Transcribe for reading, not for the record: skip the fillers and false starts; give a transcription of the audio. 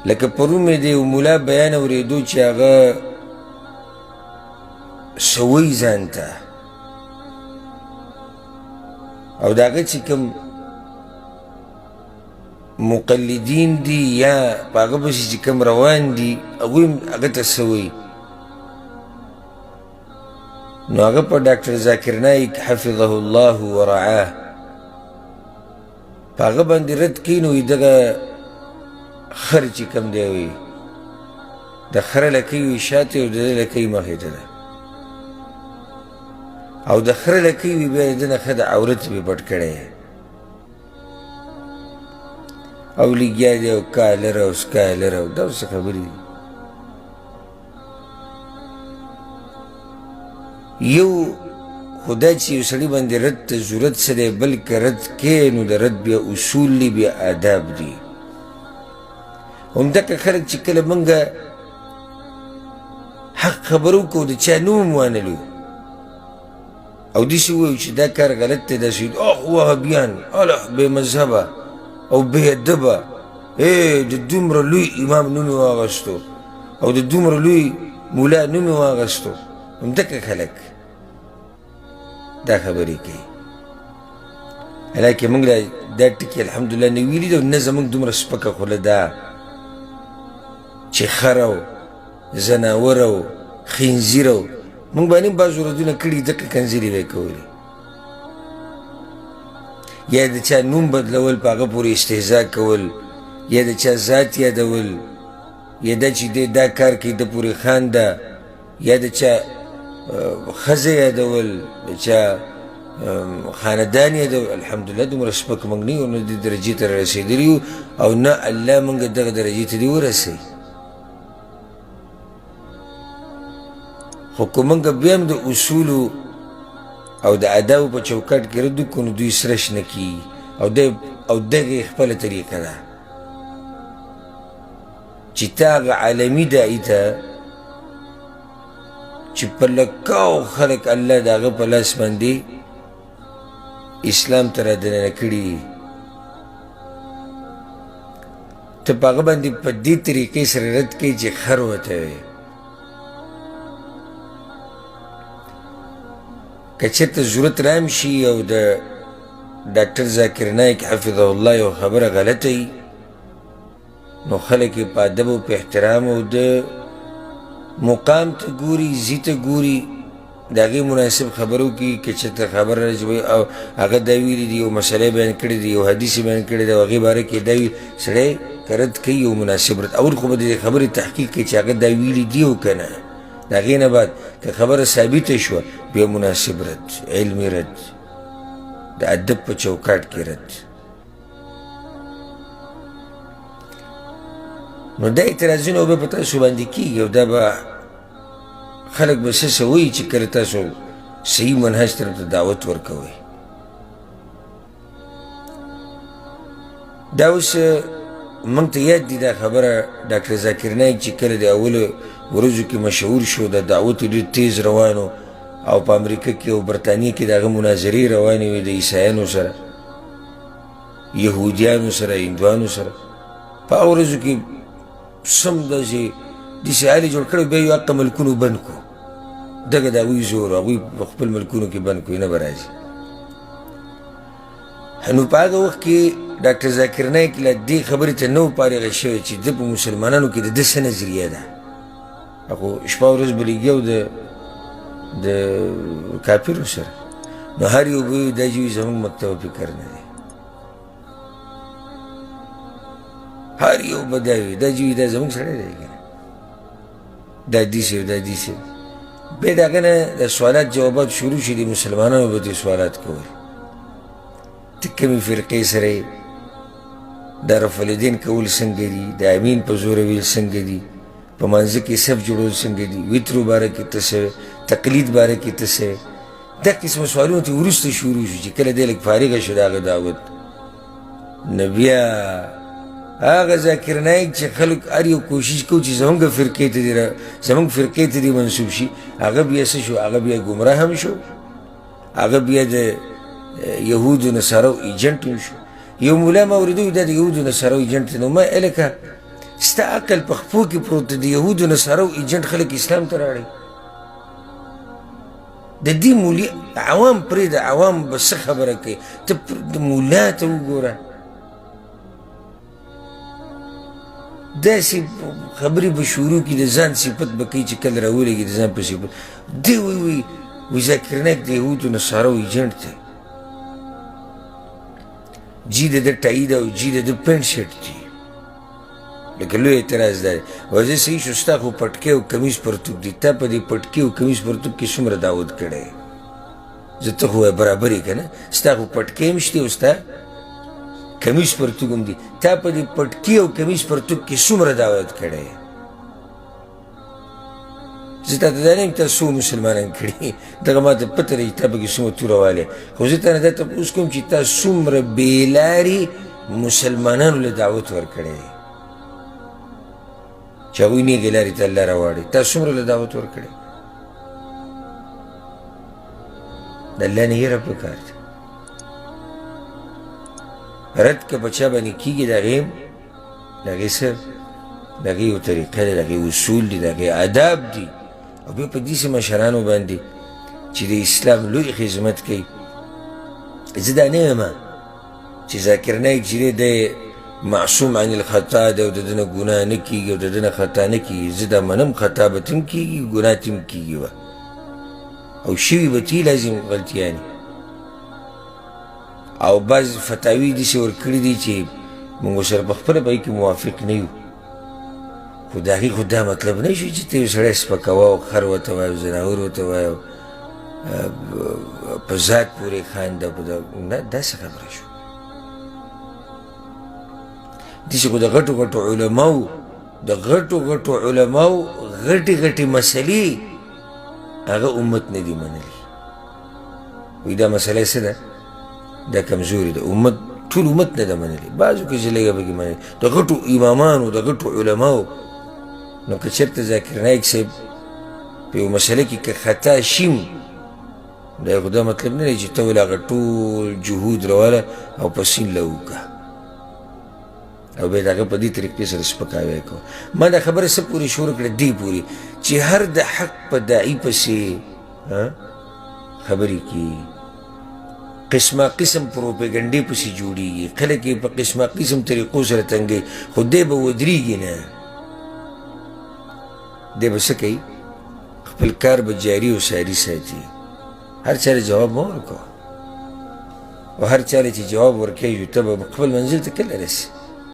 لکه پرون مې د یو ملا بیان اورېدو چې هغه سوی ځان ته او د هغه چې کوم مقلدین دي یا په هغه پسې چې کوم روان دي هغوی هم هغه ته سوی نو هغه په ډاکټر ذاکر نایک حفظه الله ورعاه په هغه باندې رد کوي نو دغه خر چې کوم دی وي د خره لکۍ وي شاته او د ده لکۍ مخې ته ده او د خره لکۍ وي بیا د ده نه ښه د عورت وي پټ کړی او لګیا دی او کالر او سکالر او دا څه خبرې دي یو خو دا چې یو سړي باندې رد ته ضرورت څه دی بلکې رد کې نو د رد بیا اصول دي بیا آداب دي همدغه خلک چې کله موږ حق خبرو کوو د چا نوم وانلو او داسې ووایو چې دا کار غلط دی داسې وهابیان اله بې مذهبه او بې ادبه د دومره لوی امام نوم یې واخیستو او د دومره لوی ملا نوم یې واخیستو همدغه خلک دا خبرې کوي حالانکې موږ دا ټکي الحمدلله نه ویلي دي او نه زموږ دومره سپکه خوله ده چې خر او زناور او خنزیر او موږ باندې هم بعض ورځونه کړي دقه کنځلې به یې کولې یا د چا نوم بدلول په هغه پورې استهزا کول یا د چا ذات یادول یا دا چې دی دا کار کوي د پورې خان ده یا د چا ښځه یادول د چا خاندان یادول الحمدلله دومره سپک موږ نه یو نه دې درجې ته رسېدلي یو او نه الله موږ دغه درجې ته دې ورسوي خو که موږ بیا هم د اصولو او د ادابو په چوکاټ کې رد وکړو نو دوی سره شنه کي او دغه یې خپله طریقه ده چې تا هغه عالمي داعي ته چې په لکاو خلک الله د هغه په لاس باندې اسلام ته رادننه کړي ته په هغه باندې په دې طریقې سره رد کوي چې خر ورته وي که چېرته ضرورت رام شي او د ډاکټر ذاکر نایک حفظه الله یو خبره غلطه وي نو خلک یې په ادب او په احترام او د مقام ته ګوري زی ته ګوري د هغې مناسب خبرو کې که چېرته خبره راځي او هغه دا ویلي دي یو مسله بیان کړې دي یو حدیث بیان کړی دی او هغې باره کې دا وي سړی که رد کوي یو مناسب رد اول خو به د خبرې تحقیق کوي چې هغه دا ویلي دي او که نه د هغې نه بعد که خبره ثابته شوه بیا مناسب رد علمي رد د ادب په چوکاټ کې رد نو دا اعتراضونه به په تاسو باندې کېږي او دا به خلک به څه څه وایي چې کله تاسو صحیح منهج طرف ته دعوت ورکوئ دا اوس موږ ته یاد دي دا خبره ډاکټر ذاکر نایک چې کله د اولو ورځو کې مشهور شو د دعوت ډېر تیز روانو او په امریکا کې او برطانیې کې د هغه مناظرې روانې وې د عیسایانو سره یهودیانو سره هندوانو سره په هغو ورځو کې سم داسې داسې حال یې جوړ کړی بیا یو حقه ملکونو بند کړو دغه د هغوی زور هغوی په خپل ملکونو کې بند کړو نه به راځي نو په هغه وخت کې ډاکټر ذاکر نایک له دې خبرې ته نه و فارغه شوی چې ده په مسلمانانو کې د ده څه نظریه ده خو شپه ورځ به لګیا و د کافرو سره نو هر یو به دا چې وي زموږ مکتب فکر نه دی هر یو به دا وي دا چې وي دا زموږ سړی دی که نه دا داسې دا داسې بیا د هغه نه د سوالات جوابات شروع شي د مسلمانانو به دې سوالات کول ته کومې فرقې سره یې د رفع الیدین کول څنګه دي د امین په زوره ویل څنګه دي په منځه کې صف جوړول څنګه دي وترو باره کې ته څه تقلید باره کې ته څه دا قسمه سوالونه ته وروسته شروع شو چې کله دی لږ فارغه شو د هغه دعوت نو بیا هغه ذاکر نایک چې خلک هر یو کوشش کوي چې زموږ فرقې ته دې منسوب شي هغه بیا څه شو هغه بیا ګمراه هم شو هغه بیا د یهودو نصارو ایجنټ هم شو یو مولا ما اورېدو دا د یهودو نصارو ایجنټ دی نو ما هلکه ستا عقل په خپو کې پروت دی. د یهودو نصارو ایجنټ خلک اسلام ته راړي. د دې مولي عوام پرېږده، عوام به څه خبره کوي، ته د مولا ته وګوره. داسې خبرې به شروع کړي، د ځان صفت به کوي چې کله راولېږي د ځان په صفت. دی وایي ذاکر نایک د یهودو نصارو ایجنټ دی. جي د ده ټایي ده او جي د ده پینټ شرټ دي. لکه لوی اعتراض دا دی، وایي زه صحیح شو، ستا خو پټکې او کمیز پرتوګ دي، تا په دې پټکې او کمیز پرتوګ کې څومره دعوت کړی؟ زه ته خو وایه برابر یې که نه، ستا خو پټکې هم شتې او ستا کمیز پرتوګ هم دي، تا په دې پټکې او کمیز پرتوګ کې څومره دعوت کړی؟ زه تا ته دا نه یم تا څو مسلمانان کړي، دغه ما ته پته لري تا پکې څومره توره والی، خو زه تا نه دا تپوس کوم چې تا څومره بېلارې مسلمانانو له دعوت ورکړی دی چې هغوی نیغې لارې ته الله راواړي. تا څومره له دعوت ورکړی؟ د الله نه یېره پکار ده. رد که په چا باندې کېږي د هغې څه د هغې یو طریقه ده، د هغې اصول دي، د هغې آداب دي. او بیا په داسې مشرانو باندې چې د اسلام لوی خدمت کوي. زه دا نه یم چې ذاکر نایک چې دی معصوم عن الخطا ده او د ده نه ګناه نه کېږي او د ده نه خطا نه کېږي. زه دا منم خطا به تم کېږي، ګناه تم کېږي به، او شوي به تی لازم غلطیانې. او بعض فتاوي داسې ورکړي دي چې موږ ورسره په خپله په کې موافق نه یو، خو د هغې خو دا مطلب نه شو چې ته یو سړی سپکوه او خر ورته وایه او زناور ورته وایه او په ذات پورې خانده. نه داسې خبره شو. داسې خو د غټو غټو علماو غټې غټې مسلې هغه امت نه دي منلي. وایي دا مسله څه ده؟ دا کمزوري ده، امت ټول امت نه ده منلي، بعضو کې چې لږه پکې منلي. د غټو امامانو د غټو علماو نو که چېرته ذاکر نایک صاحب په یو مسله کې که خطا شیم، دا خو دا مطلب نه دی چې ته ولې هغه ټول جهود راواله او په سین له وکړه او بیا د هغه په دې طریقې سره سپکاوی کوه. ما دا خبره څه پورې شروع کړه؟ دې پورې چې هر د حق په داعي پسې خبرې کېږي، قسمه قسم پروپیګنډې پسې جوړېږي، خلک یې په قسمه قسم طریقو سره تنګوي، خو دی به ودرېږي نه. دی به څه کوي؟ خپل کار به جاري او ساري ساتي. هر چا له جواب مه ورکوه، او هر چا له چې جواب ورکوي ته به خپل منزل ته کله رسي.